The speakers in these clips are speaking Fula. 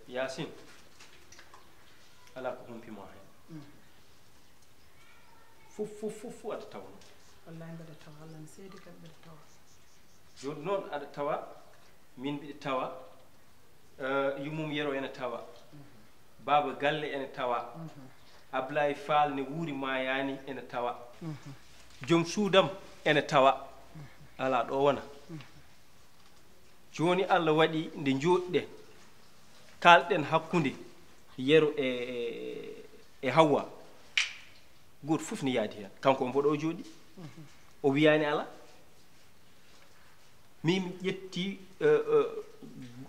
Yasin ala ko humpi mo hay fu ada taw wallahi bada taw Allah seedi kam bada taw joni non ada tawa min bi tawa yumum yero ene tawa baba galle ene tawa Ablay Fall ne wuri mayani ene tawa jom suudam ene tawa ala do wona joni Allah wadi nde jodde kalden hakkunde yero e Hawa goto fof ne yaadi hen kanko mboɗo o jooɗi o wiyani ala min mi ƴetti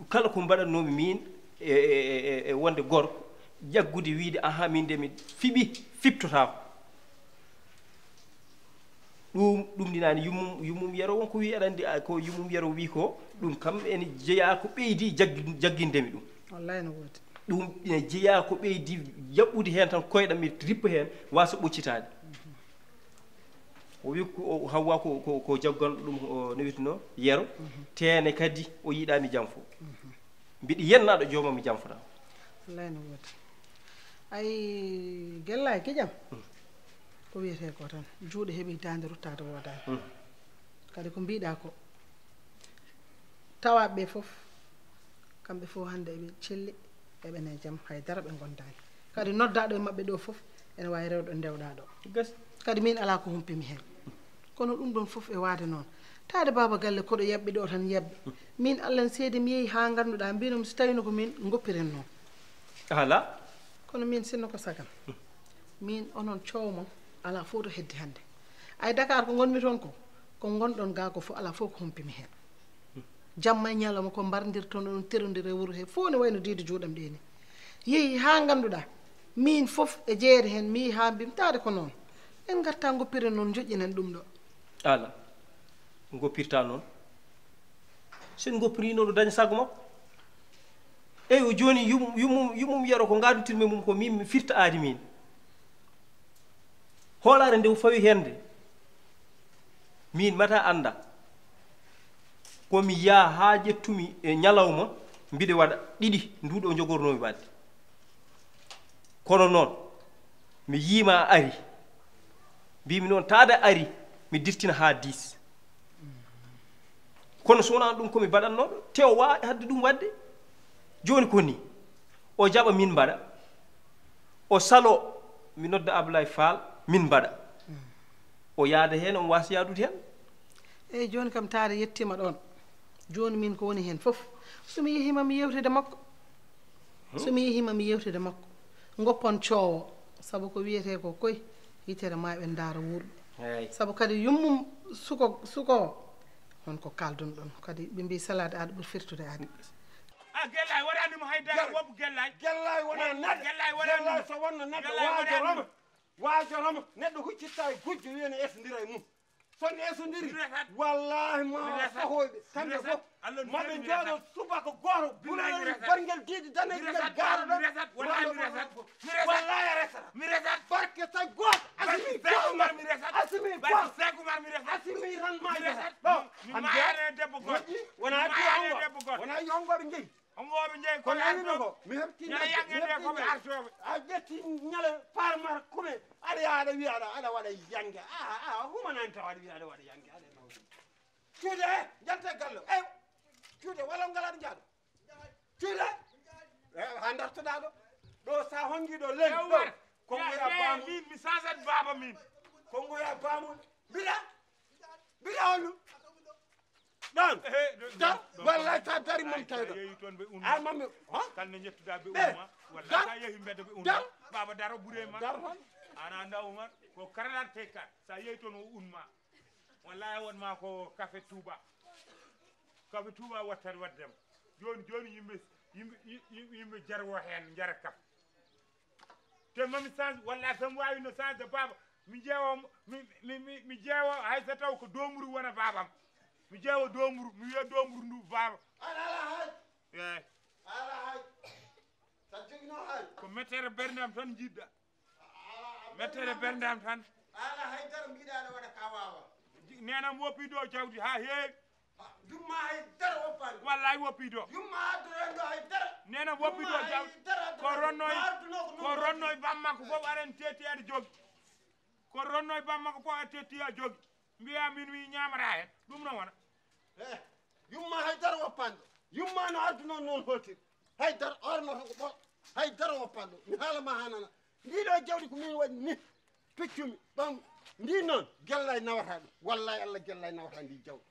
kala ko mbaɗatnomi min e wonde gorko jaggude wiide aha min de mi fiɓi fiptotako ɗum ɗinani yummum yero wonko wi aɗa andi ko yummum yero wi ko ɗum kam ene jeeya ko ɓeydi jaggindemi ɗum wallahi no wodi ɗum ene jeeya ko ɓeydi yaɓɓude hen tan koyɗam mi rippa hen wasa ɓoccitade o wi hawwa ko jagganɗo ɗum no witino yero tene kadi o yiiɗami jam fo mbiɗa yennaɗo joomam mi jamfata wallahi no wodi ay gella kijam ko wiyete ko tan juuɗe heeɓi dande ruttade wodani kadi ko mbiɗa ko tawaɓe ɓe fof kamɓe fof hande eɓe celli eɓene jaam haydara ɓe gondani kadi noddaɗo e mabɓe ɗo fof ene wawi rewɗo ndewɗa ɗo kadi min ala ko humpimi hen kono ɗum ɗon fof e waade noon taade baba galle koɗo yabɓe ɗo tan yabɓe min allah n seedi mi yeehi ha ganduɗa mbinomi so tawino ko min goppiren noon ala kono min sinno ko sagam min onon coowmon ala fof to heddi hande ay Dakar ko gonmi toon ko gonɗon ga ko fof ala fof ko humpimi hen jamma e ñalawma ko mbardirtoon ɗon terodiri e wuuro he fof ne wayno diide juuɗam ɗeni yeehi ha ganduɗa min fof e jeere hen mi yeehi ha mbimi taade ko noon en garta goppiren noon joƴƴinen ɗum ɗo ala goppirta noon sen goppiri noon o daña sago makko eyi o joni yummum yero ko gadutirmi mum ko min mi firta aadi min hoolare nde o fawi hende min mata anda komi yaa ha ƴettumi e ñalawma mbiɗe waɗa ɗiɗi nduɗo o jogornomi wadde kono noon mi yiima ari mbimi noon taada ari mi dirtina ha 10 kono so wona ɗum komi mbaɗatnoɗo te o wawi hadde ɗum wadde joni ko ni o jaɓa min mbaɗa o salo mi nodda Ablaye Fall min mbaɗa o yaada hen on wasa yaadude hen eyyi joni kam taade yettima ɗon joni min ko woni hen fof somi yehima mi yewtide makko somi yehima mi yewtide makko goppon coowo saabu ko wiyete ko koye yitere ma ɓe daara wuurɓe saabu kadi yummum suko on ko kaldun ɗon kadi ɓe mbi salade aɗa ɓuuri firtude aade gellay waɗanimo haydara woppu gellay wona neɗɗo so wonno neɗɗo waajoroma neɗɗo huccitta e gujjo wiyene esodira e mum son esodiri wallahi ma fahoyɓe kamɓe fof maɓe jooɗo subaka goto ɓurani barguel diidi daneguel gaaro ɗon wallahi a resata mi resat barke tay goto asimi tan ma resat ɗo debbo goto wona wona yongoɓe jeeyi ongoɓe jeeyi kono anino ko mi heɓtinde koɓe artoɓe a ƴetti ñale parmata kume aɗa yaha aɗa wiya aɗa waɗa yangue humanani taw aɗa wiya aɗa waɗa yangue aɗa cuude jalte gallo cuude walla ngalaɗo jaaɗo cuude ha dartoɗa ɗo sa honguiɗo len ɗo kongoya bamum min mi changeat baba min kongoya bamum mbiɗa honɗum ɗon dar wallay ta dari mom tawɗo yeehi toon ɓe umma mami kalne jettuɗa ɓe umma walla sa yeehi mbedda ɓe umma baba daro ɓuure ma ana anda umat ko karalante kat sa yeehi toon o unma wallahi wonma ko café touba wattat waddema joni yimɓe jarwo hen jara kaf te mami change walla tan wawino change baba mi ƴeewa hay so taw ko domuru wona babam mi ƴeewa domuru mi wiya domuru ndu baba ala hay sa jogino hay ko mettere berdam tan jiɗɗa mettere berdam tan ala haydara mbiɗa aɗa waɗa ka wawa nenam woppi ɗo jawdi ha heewi yumma haydara woppani wallay woppi ɗo yumma addoren ɗo haydara nenam woppi ɗo jawdi ko ronnoye bammakko fof aɗen tetti aɗa jogi ko ronnoye bammakko fof aɗa tetti a jogi mbiya min wi ñamata hen ɗum no wona yumma haydara woppanɗo yumma no adduno noon holtir haydara ornoto ko ɓo haydara woppanɗo mi haalama hanana ndiɗo jawdi ko min waɗi ni peccumi ɓam ndi noon gellay nawata ɗum wallahi allah gellay nawata ndi jawdi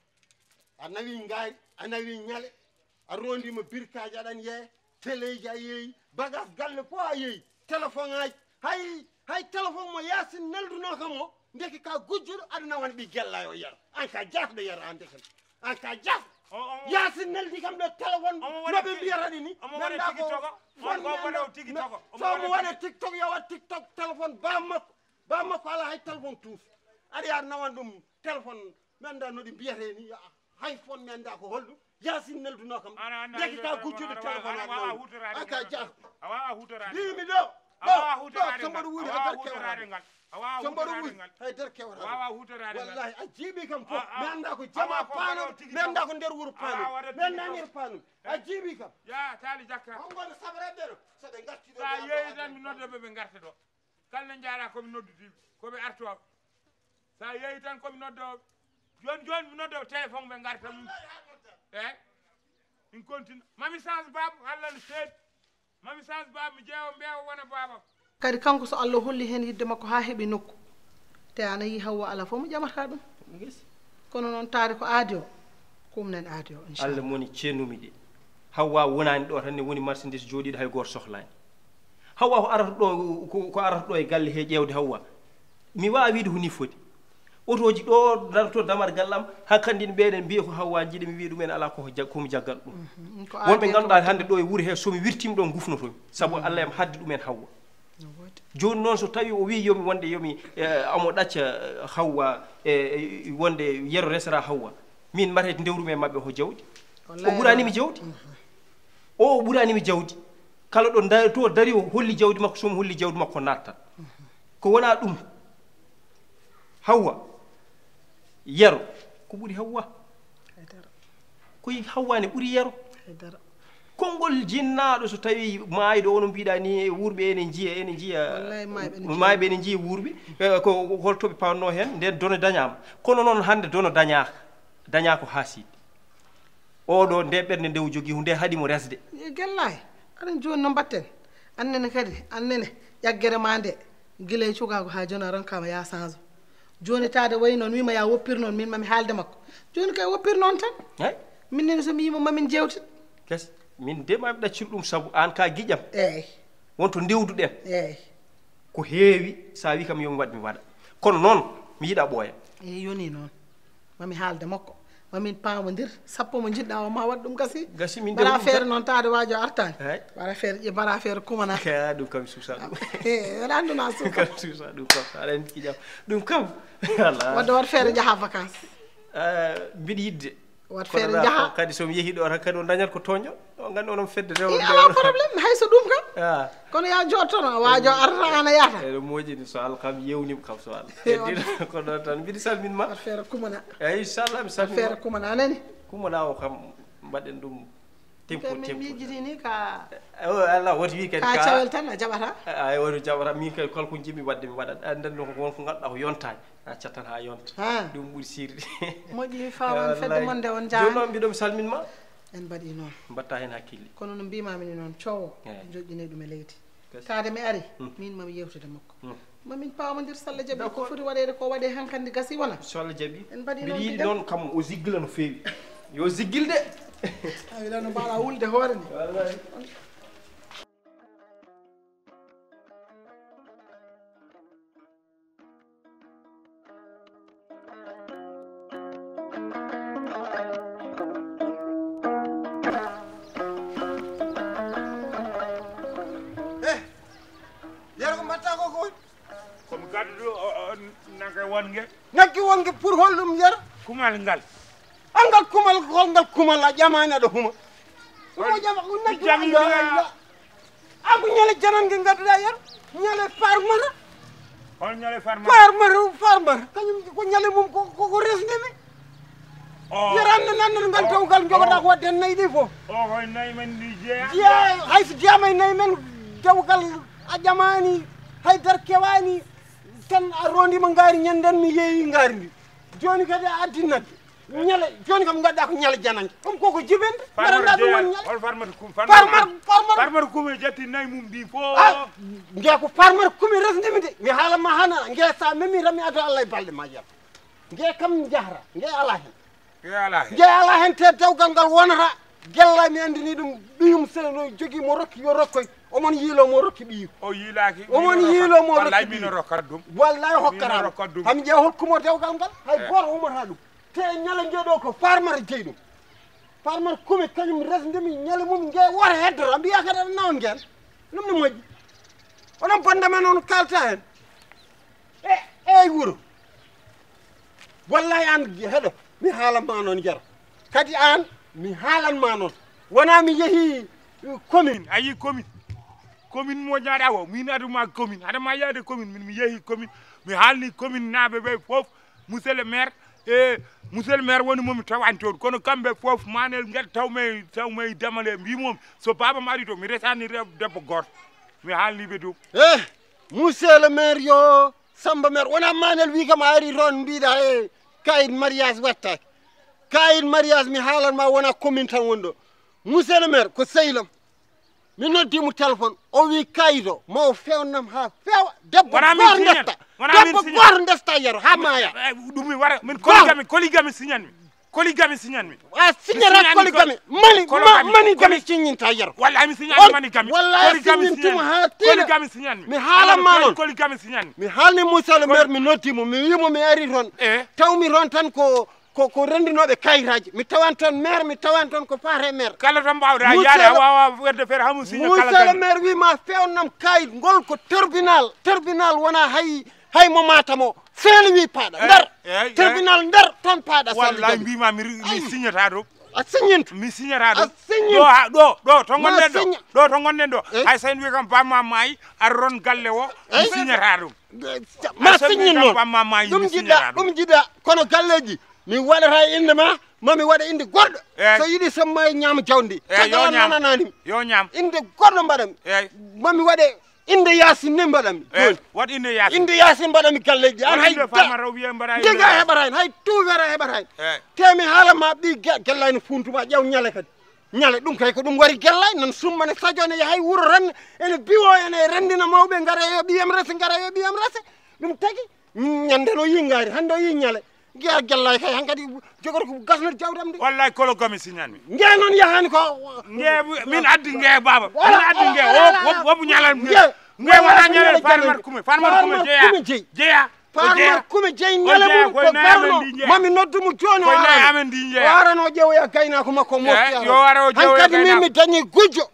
a nawi ngaari a nawi ñale a rondima birkaji aɗan yeeya téléji a yeeyi bagage galle fof a yeeyi téléphone aji hay téléphone mo yasin nelduno kam o ndeki ka gujjuɗo aduna won ɓi gella yo yara an ka jafɗo yara an deken an ka jaf yasin neldi kam ɗo téléphone noɓe mbiyatani ni nanda ko somo waɗa tiktok yo wat tiktok téléphone ba makko ala hay téléphone tous aɗa yaa nawan ɗum téléphone mi anda noɗi mbiyate ni hay phone mi anda ko holɗum yasin nelduno kam ndeki ka gujjuɗo téléphone an ka jaf mbimi ɗo somboɗo wuuri somboɗo wuuri haydara kewata wallahi a jiiɓi kam fof mi anda ko jama paano mi anda ko nder wuuro paano mi anda nder paano a jiiɓi kam ya taali jakka ongono sabareɓe ɗo soɓe gartiɗo sa yeeyi tan mi noddoɓe ɓe garta ɗo kalne jaara komi noddutiɓe koɓe artoɓe sa yeeyi tan komi noddoɓe joni mi noddoɓe téléphone ɓe garta mum eyyi min continue mami change baaba allah no seeɗi mami change baaba mi ƴeewa mbeewa wona baaba kadi kanko so Allah holli hen yidde makko ha heeɓi nokku te ana yi Hawwa ala fof mo ƴamata ɗum kono noon taari ko aadi o kumnen aadi o inchallah Allah moni ceenumi ɗe Hawwa wonani ɗo tan ne woni marchandise jooɗiɗo hay goto sohlani Hawwa ko arata ɗo ko arata ɗo e galle he ƴewde Hawwa mi wawi wiide ko ni foti otoji ɗo darto damar gallam hakkandin ɓeɗen mbiya ko Hawwa jiiɗi mi wi ɗumen ala komi jaggal ɗum wonɓe ganduɗa hande ɗo e wuuri he somi wirtima ɗo gufnotomi saabu Allah yam haddi ɗumen Hawwa joni noon so tawi o wi yomi wonde yomi amo ɗacca Hawwa wonde yero resara Hawwa min mbatede ndewrumi e mabɓe ko jawdi o ɓuranimi jawdi o ɓuranimi jawdi kala ɗo to dari o holli jawdi makko somi holli jawdi makko nattat ko wona ɗum Hawwa yero ko ɓuri Hawwa koye Hawwa ne ɓuri yero konngol jinnaɗo so tawi maayiɗo ono mbiɗa ni wuurɓe ene jiya maayiɓe ene jiya wuurɓe ko holtoɓe pawanno hen nden dono dañama kono noon hande dono daña ko haasiɗe oɗo nde ɓerde nde o jogui nde haaɗimo resde guellay aɗen joni no mbatten annene kadi annene ƴaggere ma nde guila e cukago ha joni a ronkama ya change joni tade wayi noon wima ya woppir noon min mami haalde makko joni kay woppir noon tan ay minnene somi yima mamin jewtit kes min de mami ɗaccir ɗum saabu an ka guiƴam eyyi wonto ndewduɗen eyyi ko heewi sa wi kam yomi waɗ mi waɗa kono noon mi yiiɗa ɓooya eyyi yoni noon mami haalde makko mamin pamodir sappo mo jiɗɗa o ma waɗ ɗum gasi min mbaɗa feere noon tawde waajo artani eyyi mbaɗa feere mbaɗa feere kumana ka ɗum kam suusa ɗum wona anduna suuka kam suusa ɗum kam aɗa andi guiƴam ɗum kam ala wadde wat feere jaaha vacance mbiɗa yidde wat feere jaaha kadi somi yeehi ɗo tan kadi on dañat ko toño o gandi onon fedde rew ala probléme hayso ɗum kam kono ya jottono waajo arta ana yata eɗo moƴini so Allah kam yewnima kam so Allah heddino ko ɗon tan mbiɗa salminma wat feere kumana eyyi inchallah mi salminma feere kumana anani kumana o kam mbaɗen ɗum tempo min miijiti ni ka Allah woti wi kadi ka cawel tan a jaɓata ay woni jaɓata min kadi kala ko jimmi wadde mi waɗat anden ko wonko ganduɗa ko yontani a cattan ha yonta ɗum ɓuuri sirde moƴƴi fawan fedde monde on jaa joni noon mbiɗomi salminma en mbaɗi noon mbatta hen hakkille kono no mbimami ni noon coowo joƴƴine ɗum e leydi tade mi ari min mami yewtude makko mamin pamodir so Allah jaaɓi ko foti waɗede ko waɗe hankkandi gasi wona so Allah jaaɓi en mbaɗi mbiɗa yiiɗi noon kam o ziggila no fewi yo ziggil de awila no mbaɗa wulde hoore ni komi gadduɗo nagge wongue nagge wongue pour holɗum yara kumal ngal angal kumal holngal kumal a ƴamani aɗa huma ɗumo ƴama ko nagge ako ñale janangue gadduɗa yara ñale farmata hol ñale farmata kañum ko ñale mum koko resdemi yaranne nannata ngal tawgal jogoɗa ko wadde hen nayyi ɗi foof o koye nayyi men ndi jeeya hayso jeeyama e nayyi men jawgal a ƴamani haydara kewani tan a rondima ngaari ñanden mi yeeyi ngaari ndi joni kadi a addi nagge ñale joni kam gadɗa ko ñale janangue ɗum koko jibinde mbaɗanɗa ɗum woni ñale hol farmata farmata kume jetti nayyi mum ɗi fof ngue ko farmata kume resdimi de mi haalanma hana ngue sa memi tan mi addo Allah e balɗe ma yiyata ngue kam jahata ngue ala hen ngue ala hen te dawgal ngal wonata gella mi andini ɗum ɓiyum seno jogui mo rokki yo rokkoy omon yiilo mo rokki ɓiyu o yiilaki omon yiilo mo wallahi rokki min rokkat ɗum wallahi min hokkarama rokkat ɗum ham jeeya hokkumo dewgal ngal hay goto umata ɗum te ñala ngeeɗo ko farmata jeeyi ɗum farmata kumi kañum resdemi ñale mum ngue wota heddora mbiya kadi aɗa nawa nguen ɗum ne moƴƴi onon bonde men on kalta hen eyyi wuuro wallahi an heɗo mi haalanma noon jara kadi an mi haalanma noon wona mi yeehi commune a yi commune mo ñaaɗa o min aduma commune haɗama yaade commune min mi yeehi commune mi haalni commune naaɓe ɓe fof monsieur le maire e monsieur le maire woni momi tawani toon kono kamɓe fof manel gueɗe tawmay damale mbimomi so babam ari to mi resani debbo goto mi haalniɓe dow monsieur le maire yo samba maire wona manel wi kam a ari toon mbiɗa e kayit mariage wattaki kayit mariage mi haalanma wona commune tan woni ɗo monsieur le maire ko sehlam mi noddimo téléphone o wi kayit o mawo fewnam ha fewa debbo goto desta debbo goto desta yero ha maya ɗum mi wara min colligami signanmi a signata colligami mani gami signinta yero wallahi mi signani mani gami wallahi signintuma ha colligami signanmi mi haalanma noon colligami signanmi mi haalni monsieur le maire mi noddimo mi wimo mi ari toon tawmi toon tan ko rendinoɓe kayitaji mi tawan toon maire mi tawan toon ko fate maire kala tan mbawɗa yaade a wawa wedde feere hamu signé kala monsieur le maire wima fewnam kayit ngol ko tribunal wona hay mo matamo feeli wi paaɗa nder tribunal nder toon paaɗa wallahi mbima mi signata ɗo a signinte mi signata ɗo ɗo to gonɗen ɗo hay so en wi kam bamma maayi aɗa ron galle o mi signata ɗum ma signine noon bamma maayi ɗum jiɗa kono galleji mi waɗata inde ma mami waɗa inde goɗɗo so yiiɗi somma e ñaama jawdi tagala nanananimi yo ñaam inde goɗɗo mbaɗami mami waɗe inde yasin ni mbaɗami joni wat inde yasin mbaɗami galleji an hay jega heɓata hen hay tuufere heɓata hen temi haalama ɓi gellani funtuma ƴew ñale kadi ñale ɗum kay ko ɗum wari gellay nan summane sadione yahay wuuro tan ene biwo ene rendina mawɓe gara yo ɓiyam rese ɗum tagui ñande no yi ngari hande o yi ñale guiya gellay kay hankadi jogoto ko gasnode jawdam de wallahi kolo gami signanmi ngue noon yahani ko min addi ngue baba min addi ngue wobu ñalan ngue wona ñalal farmar kume jeeya farmar kume jeeyi ñale mum ko barno mami noddumo joni o amen ndi jeeya warano ƴeewoya gaynako makko mofti yo waro ƴeewoya hankadi min mi dañi gujjo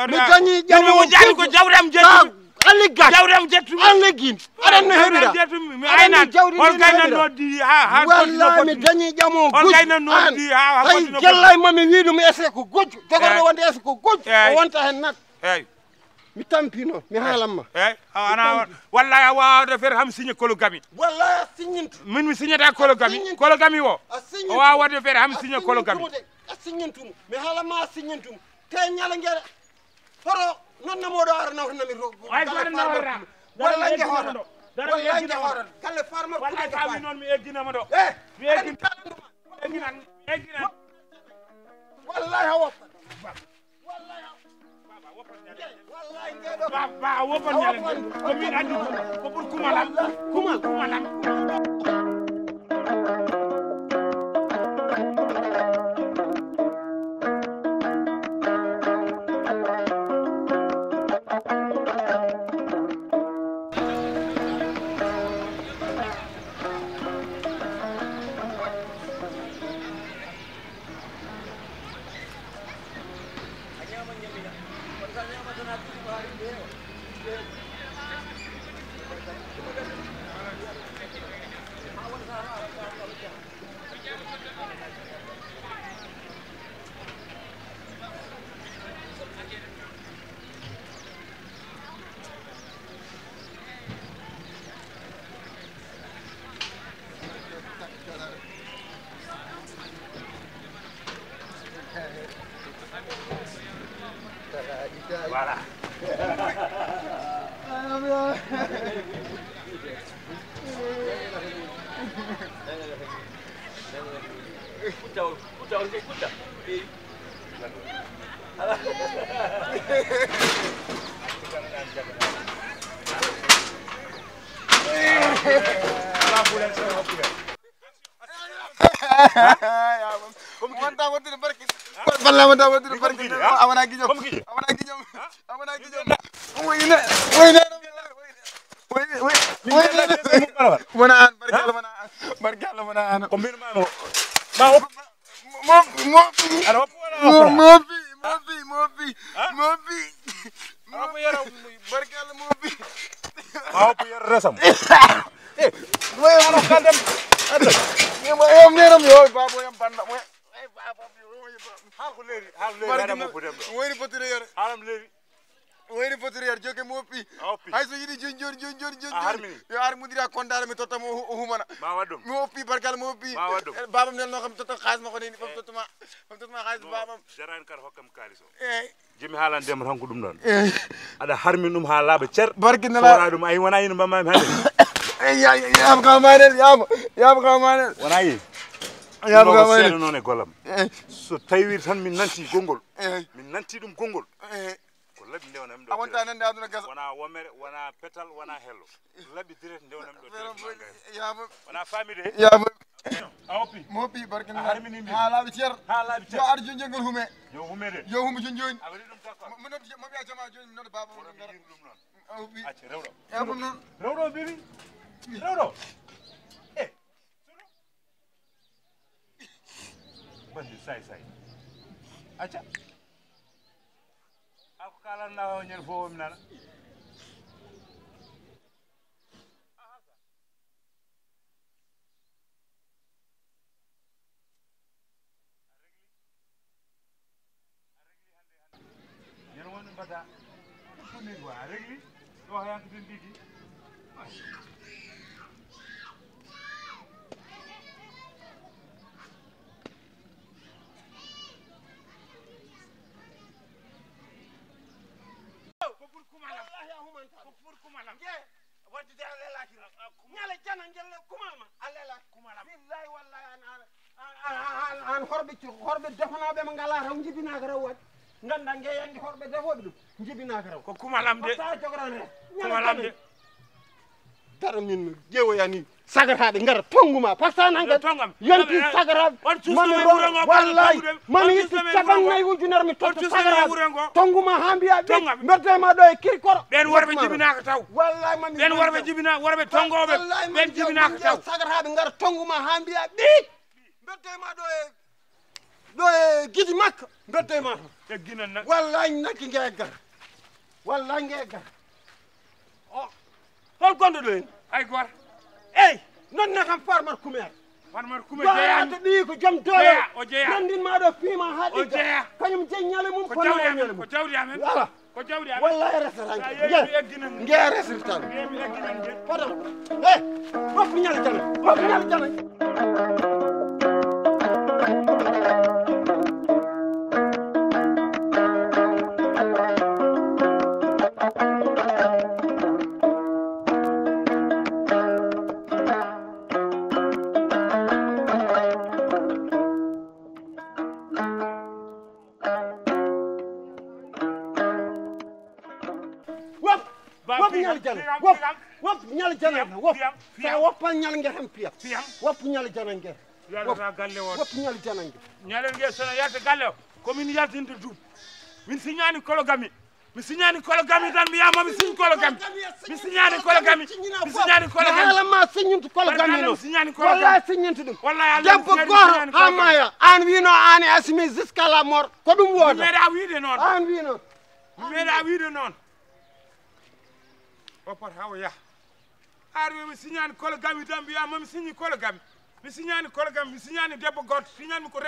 mi dañi ƴeewo jani ko jawdam jeeyi alligga jawdam jettumi alligguin aɗan no heɗuɗa mi aynan hol gaynan noddi ha wallahi mi dañi ƴamo hol gaynan noddi ha hay gellay mami wi ɗum ese ko gujjo jogorɗo wonde ese ko gujjo o wonta hen nat eyyi mi tampi noon mi haalanma eyyi ana wallahi a wawade feere ham signé kolo gami wallahi a signinte min mi signata kolo gami o wawa wadde feere ham signé kolo gami a signintuma mi haalanma a signintuma te ñala gueɗe hoto nonna moɗo ara nawtanami wallahi nge horat galle farmar wallahi noon mi egginama ɗo mi egginan wallahi a woppat ba a woppat ñalen ko min andi ko ɓuur kumalam Voilà. balla ma dawa dul barki amana gi ñom mana an barki Allah mana an ko mbir ma mo resam moy wala kandam yom neram yo babo yam banda moy ay babo hal ko leri mo budem wayri potire yor halam leri wayri potire yor joge mo pi ay so yidi jonjor yo ar mudira kondare mi totam humana ma wadum mo pi barkal mo pi babam nel no xam totam xaalis mako ni fam totuma xaalis babam jaran kar hokkam kaliso eh jimi halan dem tan ko dum don ada harminum ha laaba cer barki nala dum ay wana yin bamma hande yam kamanel yam kamanel wana yi yam kamanel non e golam so tawir tan min nanti gongol min nanti dum gongol ko labi ndewnam do awonta nan aduna gas wana womere wana petal wana hello labi direct ndewnam do yam wana famide yam awopi mo pi barki harmini ha labi cer yo ar jonjengol hume yo humede yo hume jonjoni awri dum takko mo not mo biya jama joni mi not baba mo ngara dum non aw bi acce rewdo yam non rewdo bibi rewdo sunu bandi say acca ako kala na nyer fo mi nana yen woni mbata ko ni wa regli do hayante den digi ñale jana ngelle kumama alela kumala billahi wallahi an horbe defana be ngala raw jibina ko raw wat nganda ngeyandi horbe defobe dum jibina ko raw ko kumalam de sa jograne kumalam de dara min jewoyani sagarade ngara tonguma pasana tongam yanti sagarade wallahi man yitti caban nay wujunar mi toto sagarade tonguma hambiya be mberte ma do e kirkoro ben warbe jibina ko taw wallahi man ben warbe jibina warbe tongobe ben jibina ko taw sagarade ngara tonguma hambiya be mberte ma do e gidi makka mberte ma e ginan nak wallahi nakki ngegar wallahi ngegar o hol gondo do en ay gor ey non na kam farmar kumer jeya to ɗi ko joom doole o jeya nandinma ɗo fiima ha o jeya kañum je ñale mum ko jawdi amen voilà ko jawdi amen wallahi restaurant nge restaurant potom woppu ñale jana wop ñal jana wop sa woppal ñal nge ham piya wop ñal jana nge yalla galle won wop ñal jana nge ñalen nge sona yalta galle o ko min yaltinde dum min siñani kologami mi siñani kologami tan mi yama mi siñ kologami mi siñani kologami hala ma siñuntu kologami no wallahi siñuntu dum wallahi debbo goro ha maya an wino an asmi jusqu'à la mort ko dum woda meeda wiide non an wino meeda wiide non o pot hawo ya arwe mi siñani kologami tan mi yama mi siñi kologami mi siñani kologami mi siñani debbo goto siñani ko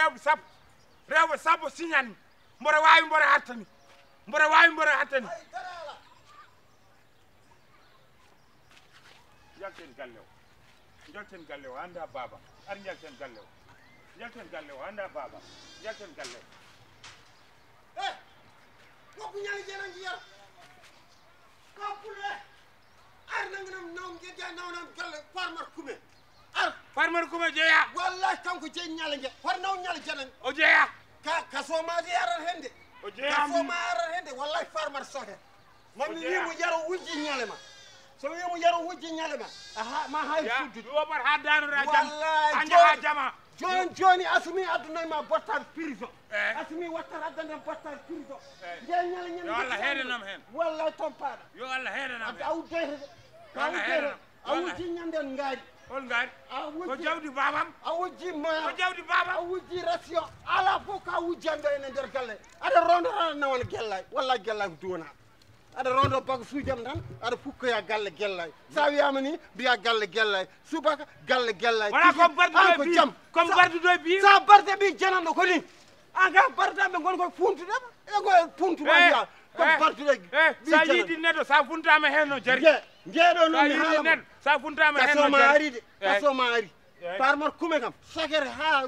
rewbe sappo siñani mbore wawi mbore hattani jalten galle o anda baba ar jalten galle o anda baba jalten galle o ko ñali jena ngiya ko pule ar nangnam naw ngeja nawnam galle farmar kume jeya wallahi kanko je ñale nge war naw ñale jena o jeya ka so ma di yaran hende o jeya ka so ma yaran hende wallahi farmar sohe mami wimu yaro wujji ñale ma so wimu yaro wujji ñale ma aha ma hay ya fuddu do bar ha danu ra jam wallahi anja ha jama joni asumi aduna ma bottal prison asumi wattar adana bottal prison ngel nyala nyen yo Allah heedanam hen wallahi tompaɗa yo Allah heedanam hen awuji ñanden ngaari hol ngaari ko jawdi babam awuji ma ko jawdi babam awuji ratio ala fof ka wujjande ene nder galle aɗa rondorana nawon gellay walla gellay ko duwana aɗa rondo bago suujam tan aɗa fukkoya galle gellay sa wiyama ni mbiya galle gellay subaka galle gellay wala comme barduɗo bi comme barduɗo bi sa barde bi jananɗo ko ni an ka bardaɓe gon koye funtuɗema ego funtuma wiya comme barduɗo sa yiidi neɗɗo sa funtama hen no jari njeeɗo noon mi haalama sa funtama hen kasoma ari de kasoma ari parmar kume kam sagere ha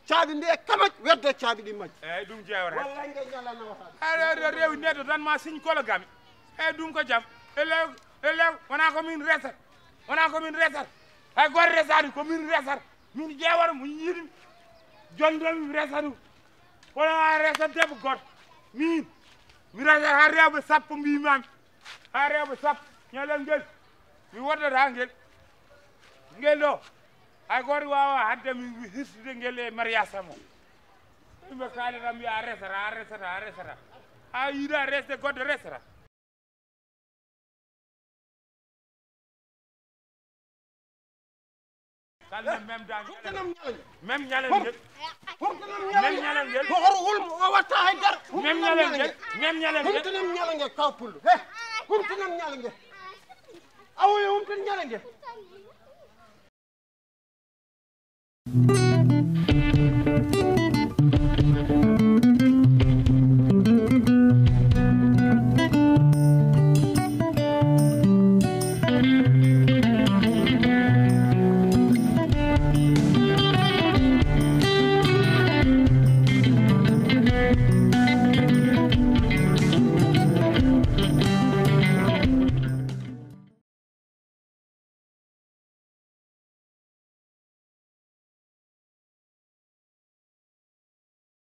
caabi ndi e kamaj weddo caabi ɗi majji eyyi ɗum jewata wallay nge ñalanawata aɗa rewi neɗɗo tan ma signe kologami eyyi ɗum ko jaam elew wona komin resat wona komin resat hay goto resani komin resat min ƴewata mo yiiɗimi jondomi resatu wona resat debbo goto min mi resat ha rewɓe sappo mbimami ha rewɓe sappo ñalel ngel mi woddata ngel ɗo hay goto wawa hadde mi hirsude ngel e mariage sam o yimɓe kalata mbiya a resata ha yiiɗa resde goɗɗo resata kalme même ñalel ngel même ñalel ngel ko horo hulmo o watta haydara même ñalel ngel humtanam ñala ngel kaw pullo he humtanam ñala ngel awoye humtan ñala ngel